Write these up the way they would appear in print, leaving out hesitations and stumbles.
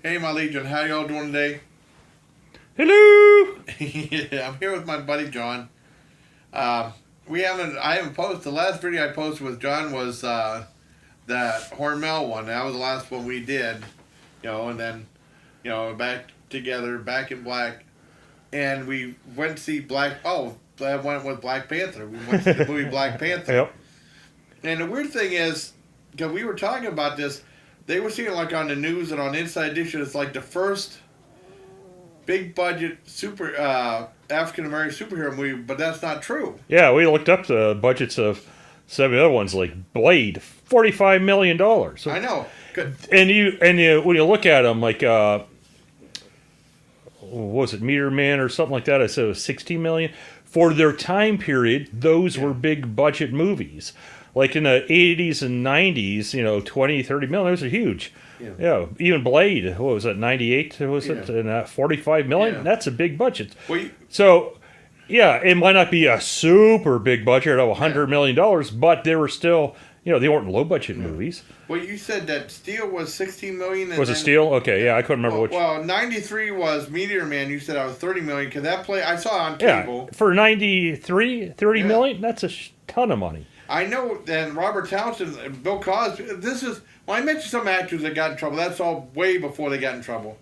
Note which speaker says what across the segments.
Speaker 1: Hey, my Legion, how y'all doing today?
Speaker 2: Hello.
Speaker 1: Yeah, I'm here with my buddy John. Uh, I haven't posted. The last video I posted with John was that Hormel one. That was the last one we did, and then, back together, back in black, and we went to see I went with Black Panther. We went to see the movie Black Panther.
Speaker 2: Yep.
Speaker 1: And the weird thing is, because we were talking about this, they were seeing it like on the news and on Inside Edition. It's like the first big budget super African American superhero movie, but that's not true.
Speaker 2: Yeah, we looked up the budgets of some of the other ones, like Blade, $45 million.
Speaker 1: I know.
Speaker 2: And you when you look at them, like what was it, Meteor Man or something like that? I said it was 16 million for their time period. Those were big budget movies. Like in the 80s and 90s, 20, 30 million, those are huge. Yeah, even Blade, what was it, 98 was it? And 45 million?
Speaker 1: Yeah.
Speaker 2: That's a big budget.
Speaker 1: Well,
Speaker 2: So, yeah, it might not be a super big budget of $100 million, but they were still, they weren't low budget movies.
Speaker 1: well, you said that Steel was 16 million. And
Speaker 2: Was it
Speaker 1: then,
Speaker 2: Steel? Okay, yeah, I couldn't remember which.
Speaker 1: Well, 93 was Meteor Man. You said I was 30 million because that play I saw on
Speaker 2: Yeah,
Speaker 1: cable.
Speaker 2: for 93, 30 million, that's a ton of money.
Speaker 1: I know. Then Robert Townsend, and Bill Cosby. This is when I mentioned some actors that got in trouble. That's all way before they got in trouble.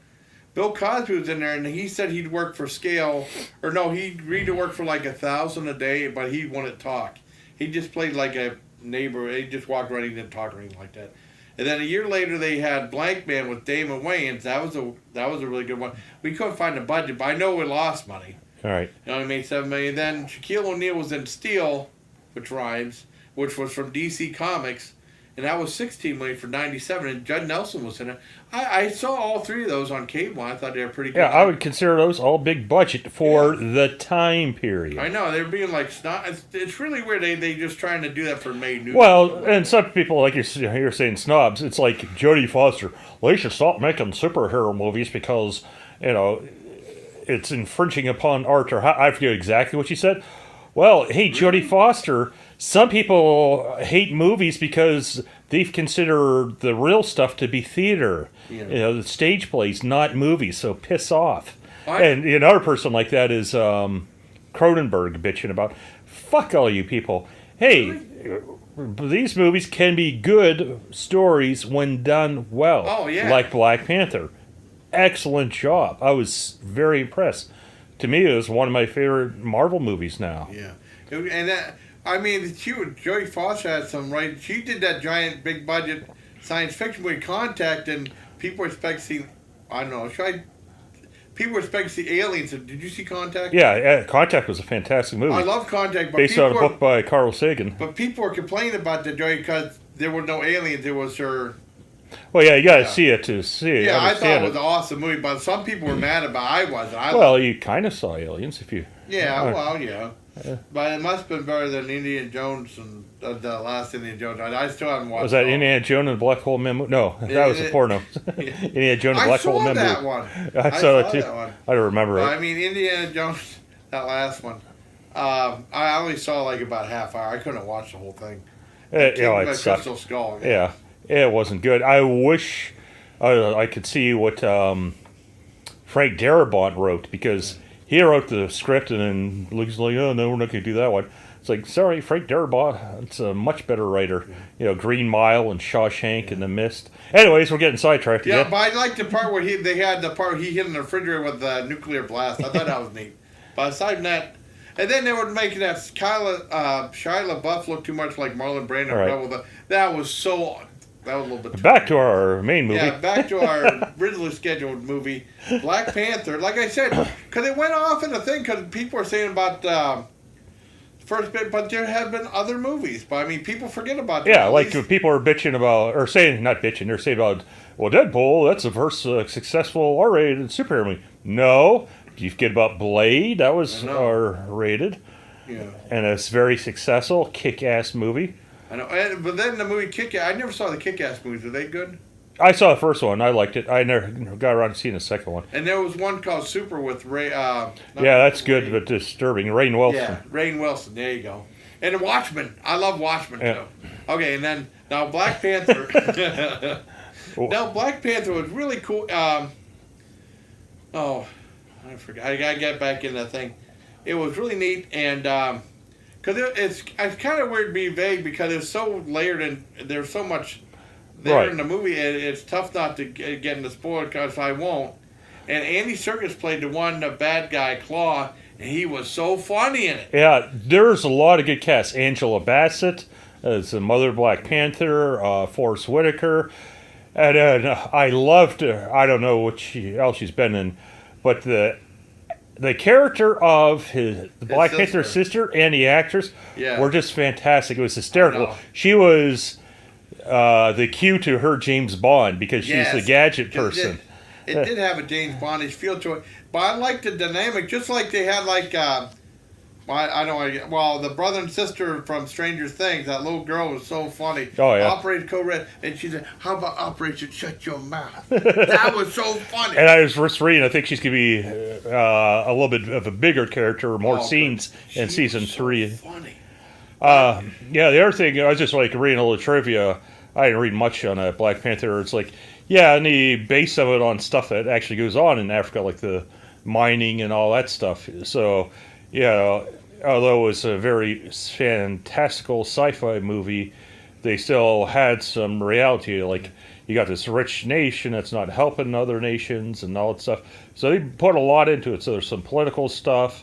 Speaker 1: Bill Cosby was in there, and he said he'd work for scale, or no, he agreed to work for like $1,000 a day, but he wouldn't talk. He just played like a neighbor. He just walked around. He didn't talk or anything like that. And then a year later, they had Blank Man with Damon Wayans. That was a really good one. We couldn't find the budget, but I know we lost money.
Speaker 2: All right.
Speaker 1: He made $7 million. Then Shaquille O'Neal was in Steel, which rhymes, which was from DC Comics, and that was $16 million for '97. And Judd Nelson was in it. I saw all three of those on cable. I thought they were pretty good.
Speaker 2: Yeah, I would consider those all big budget for the time period.
Speaker 1: I know they're being like it's really weird. They just trying to do that for May New.
Speaker 2: Well, and some people, like you're saying, snobs. It's like Jodie Foster. They should stop making superhero movies because it's infringing upon art. Or I forget exactly what she said. Well, hey, Jodie Foster. Some people hate movies because they consider the real stuff to be theater.
Speaker 1: Yeah.
Speaker 2: The stage plays, not movies. So piss off. And another person like that is Cronenberg bitching about, fuck all you people. Hey, these movies can be good stories when done well.
Speaker 1: Oh, yeah.
Speaker 2: Like Black Panther. Excellent job. I was very impressed. To me, it was one of my favorite Marvel movies now.
Speaker 1: Yeah, and that. I mean, Jodie Foster had some right. She did that giant, big budget science fiction movie, Contact, and people were expecting. I don't know. People were expecting to see aliens. Did you see Contact?
Speaker 2: Yeah, Contact was a fantastic movie.
Speaker 1: I love Contact, but
Speaker 2: based on a book by Carl Sagan.
Speaker 1: But people were complaining about the Joy because there were no aliens. It was her.
Speaker 2: Well, yeah, you got to see it to see it.
Speaker 1: Yeah, I thought it was an awesome movie, but some people were mad about it. I wasn't.
Speaker 2: Well, you kind of saw aliens if you.
Speaker 1: Yeah, well, yeah. But it must have been better than Indiana Jones and the last Indiana Jones. I still haven't watched.
Speaker 2: Was that Indiana Jones and the Black Hole Memo? No, that was a porno. Indiana Jones and the Black Hole Memo.
Speaker 1: I saw that one.
Speaker 2: I saw that too. I don't remember it.
Speaker 1: I mean, Indiana Jones, that last one. I only saw like about half hour. I couldn't watch the whole thing.
Speaker 2: It sucked.
Speaker 1: Crystal Skull.
Speaker 2: Yeah, it wasn't good. I wish I could see what Frank Darabont wrote because. He wrote the script, and then Luke's like, "Oh no, we're not going to do that one." It's like, sorry, Frank Darabont. It's a much better writer. Green Mile and Shawshank and The Mist. Anyways, we're getting sidetracked again.
Speaker 1: Yeah, but I like the part where they had the part where he hit in the refrigerator with the nuclear blast. I thought that was neat. But aside from that, and then they were making that Shia LaBeouf look too much like Marlon Brando.
Speaker 2: Right.
Speaker 1: That was a little bit.
Speaker 2: Back to our main movie.
Speaker 1: Yeah, back to our originally scheduled movie, Black Panther. Like I said, because it went off in a thing, because people were saying about first bit, but there have been other movies. But I mean, people forget about that.
Speaker 2: Yeah, like people are bitching about, or saying, not bitching, they're saying about, well, Deadpool, that's the first successful R-rated superhero movie. No, you forget about Blade, that was R-rated.
Speaker 1: Yeah.
Speaker 2: And it's very successful, kick-ass movie.
Speaker 1: I know, but then the movie Kick-Ass, I never saw the Kick-Ass movies. Are they good?
Speaker 2: I saw the first one. I liked it. I never got around to seeing the second one.
Speaker 1: And there was one called Super with Ray.
Speaker 2: Yeah, that's good, but disturbing. Rainn Wilson.
Speaker 1: Yeah, Rainn Wilson. There you go. And the Watchmen. I love Watchmen too. Okay, and then now Black Panther. Now, Black Panther was really cool. Oh, I forgot. I gotta get back in that thing. It was really neat, and because it's kind of weird being vague because it's so layered and there's so much there in the movie. It's tough not to get into spoiler because I won't. And Andy Serkis played the bad guy, Claw, and he was so funny in it.
Speaker 2: Yeah, there's a lot of good casts. Angela Bassett as the mother of Black Panther, Forrest Whitaker. And I loved her. I don't know what else she's been in, but the character of the Black Panther sister and the actress were just fantastic. It was hysterical. She was the cue to her James Bond because she's the gadget person.
Speaker 1: It did have a James Bondish feel to it, but I liked the dynamic, just like they had the brother and sister from Stranger Things. That little girl was so funny.
Speaker 2: Oh yeah.
Speaker 1: Operation Code Red, and she said, "How about Operation Shut Your Mouth?" That was so funny.
Speaker 2: And I was just reading. I think she's gonna be a little bit of a bigger character, more scenes in season 3.
Speaker 1: Funny.
Speaker 2: Yeah. The other thing, I was just like reading a little trivia. I didn't read much on Black Panther. It's like, and the base of it on stuff that actually goes on in Africa, like the mining and all that stuff. So, although it was a very fantastical sci-fi movie, they still had some reality. Like, you got this rich nation that's not helping other nations and all that stuff. So they put a lot into it. So there's some political stuff.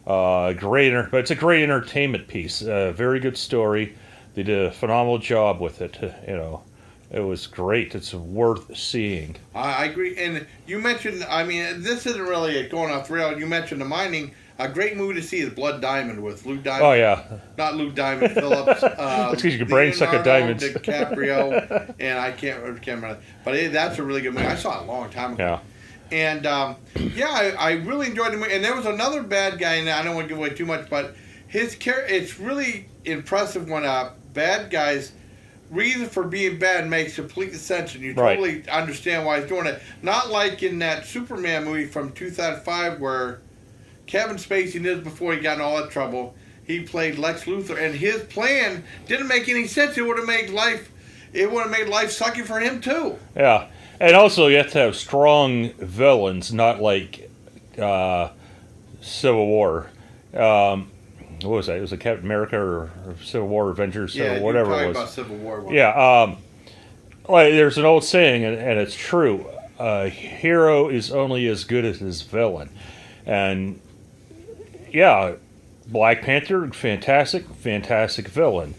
Speaker 2: But it's a great entertainment piece. Very good story. They did a phenomenal job with it. It was great. It's worth seeing.
Speaker 1: I agree. And you mentioned, this isn't really going off the rail. You mentioned the mining. A great movie to see is Blood Diamond with Lou Diamond.
Speaker 2: Oh, yeah.
Speaker 1: Not Lou Diamond, Phillips.
Speaker 2: That's because you can brain suck at diamonds.
Speaker 1: DiCaprio, and I can't remember. But that's a really good movie. I saw it a long time ago.
Speaker 2: Yeah.
Speaker 1: And, I really enjoyed the movie. And there was another bad guy in there. I don't want to give away too much, but his character, it's really impressive when bad guys' reason for being bad makes complete sense, and you totally understand why he's doing it. Not like in that Superman movie from 2005 where Kevin Spacey did before he got in all that trouble. He played Lex Luthor, and his plan didn't make any sense. It would have made life sucky for him too.
Speaker 2: Yeah, and also you have to have strong villains, not like Civil War. What was that? It was a Captain America or Civil War Avengers or whatever it was.
Speaker 1: About Civil War.
Speaker 2: There's an old saying, and it's true. A hero is only as good as his villain. And, Black Panther, fantastic villain.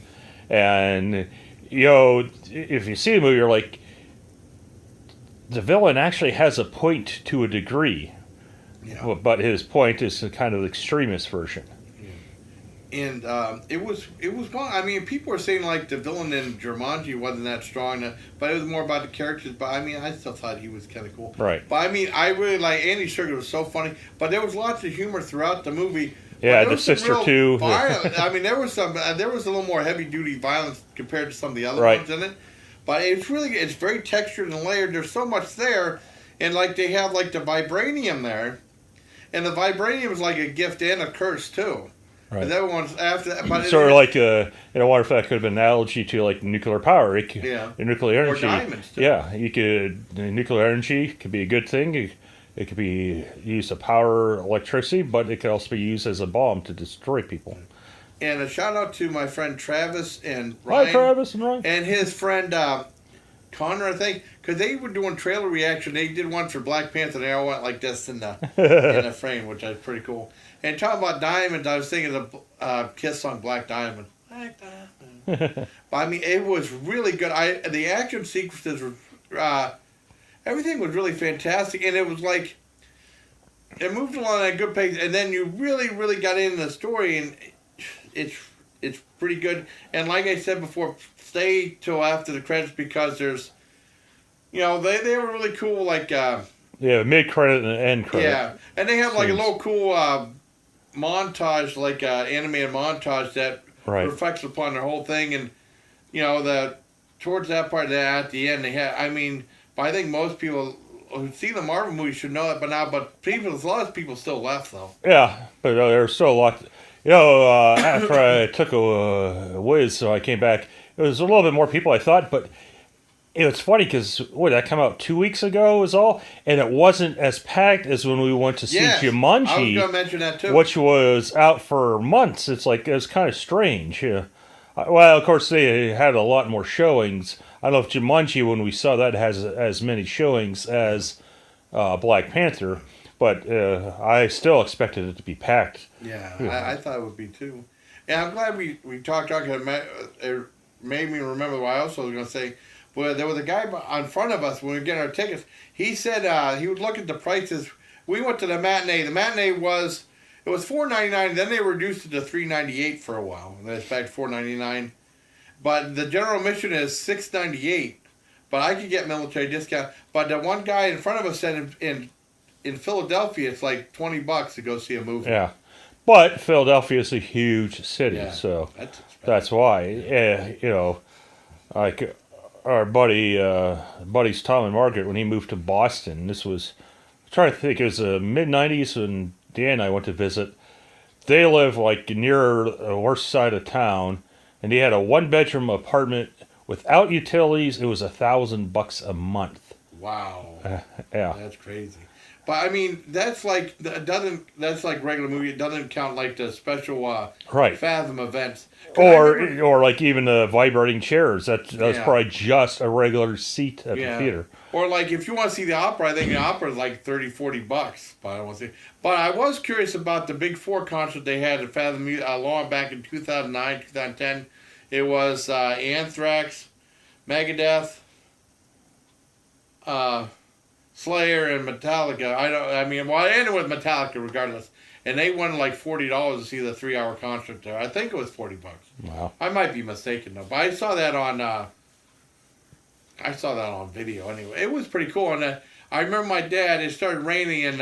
Speaker 2: And, if you see the movie, you're like, the villain actually has a point to a degree. Yeah. But his point is a kind of extremist version.
Speaker 1: And it was fun. People were saying like the villain in Jumanji wasn't that strong, but it was more about the characters. But I still thought he was kind of cool.
Speaker 2: Right.
Speaker 1: But I really like Andy Serkis. Was so funny. But there was lots of humor throughout the movie.
Speaker 2: Yeah, the sister too.
Speaker 1: There was a little more heavy duty violence compared to some of the other ones in it. But it's very textured and layered. There's so much there, and like they have like the vibranium there, and the vibranium is like a gift and a curse too.
Speaker 2: Right.
Speaker 1: And everyone's after that. But
Speaker 2: sort of like a water fact could have been an analogy to like nuclear power. Nuclear energy.
Speaker 1: Or diamonds too.
Speaker 2: Yeah, nuclear energy could be a good thing. It could be used to power electricity, but it could also be used as a bomb to destroy people.
Speaker 1: And a shout out to my friend Travis and Ryan.
Speaker 2: Hi, Travis and Ryan.
Speaker 1: And his friend Connor, I think, because they were doing trailer reaction. They did one for Black Panther. They all went like this in the frame, which is pretty cool. And talking about diamonds, I was thinking of the Kiss song Black Diamond. Black Diamond. But it was really good. The action sequences were, everything was really fantastic, and it was like it moved along at a good pace. And then you really, really got into the story, and it's pretty good. And like I said before, stay till after the credits because there's, they were really cool. Like
Speaker 2: mid credit and end credit.
Speaker 1: Yeah, and they have like a little cool montage, like animated montage that reflects upon the whole thing, and towards that part of that at the end they had. But I think most people who see the Marvel movies should know that by now. But a lot of people still left though.
Speaker 2: Yeah, but there's still a lot. After I took a whiz, so I came back. It was a little bit more people I thought, but It's funny because that come out 2 weeks ago is all, and it wasn't as packed as when we went to see
Speaker 1: Yes, I was
Speaker 2: Jumanji,
Speaker 1: going to mention that too.
Speaker 2: which was out for months. It's like it was kind of strange. Yeah. Well, of course they had a lot more showings. I don't know if Jumanji, when we saw that, has as many showings as Black Panther, but I still expected it to be packed.
Speaker 1: Yeah,
Speaker 2: Yeah.
Speaker 1: I thought it would be too. Yeah, I'm glad we talked. It made me remember what I also was going to say. Well, there was a guy in front of us when we were getting our tickets. He said he would look at the prices. We went to the matinee. The matinee was $4.99. Then they reduced it to $3.98 for a while. And it's back to $4.99. But the general admission is $6.98. But I could get military discount. But the one guy in front of us said in Philadelphia it's like $20 to go see a movie.
Speaker 2: Yeah, but Philadelphia is a huge city,
Speaker 1: Yeah,
Speaker 2: so
Speaker 1: that's expensive.
Speaker 2: that's why. Like our buddies Tom and Margaret, when he moved to Boston, this was, I'm trying to think, it was the mid '90s when Dan and I went to visit. They live like near the worst side of town, and he had a 1-bedroom apartment without utilities. It was $1,000 a month.
Speaker 1: Wow.
Speaker 2: Yeah,
Speaker 1: That's crazy. But I mean, that's like regular movie. It doesn't count like the special
Speaker 2: right.
Speaker 1: Fathom events.
Speaker 2: Or like even the vibrating chairs. That's
Speaker 1: Yeah.
Speaker 2: probably just a regular seat at the theater.
Speaker 1: Or like if you want to see the opera, I think the opera is like $30-$40. But I don't want to see. But I was curious about the Big Four concert they had at Fathom long back in 2009, 2010. It was Anthrax, Megadeth, Slayer, and Metallica. I ended with Metallica regardless. And they won like $40 to see the 3-hour concert there. I think it was $40.
Speaker 2: Wow.
Speaker 1: I might be mistaken though, but I saw that on video anyway. It was pretty cool, and I remember my dad. It started raining, and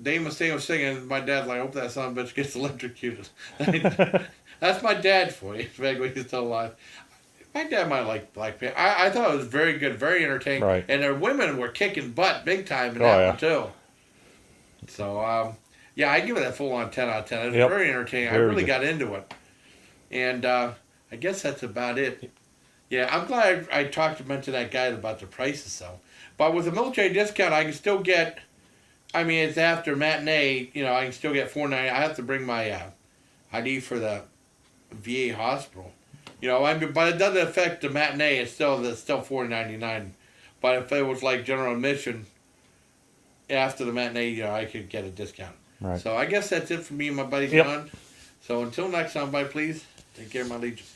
Speaker 1: Dave Mustaine was singing. And my dad's like, "I hope that son of a bitch gets electrocuted." That's my dad for you. When he's still alive. My dad might like Black Panther. I thought it was very good, very entertaining,
Speaker 2: Right.
Speaker 1: and their women were kicking butt big time in that one too. So yeah, I give it a full on 10 out of 10. It was very entertaining. I really got into it, and I guess that's about it. Yeah, I'm glad I mentioned that guy about the prices though. But with a military discount, I can still get. I mean, it's after matinee. I can still get $4.99. I have to bring my ID for the VA hospital. But it doesn't affect the matinee. It's still $4.99. But if it was like general admission after the matinee, I could get a discount.
Speaker 2: Right.
Speaker 1: So I guess that's it for me and my buddy
Speaker 2: Yep.
Speaker 1: John. So until next time, bye, please take care of my legions.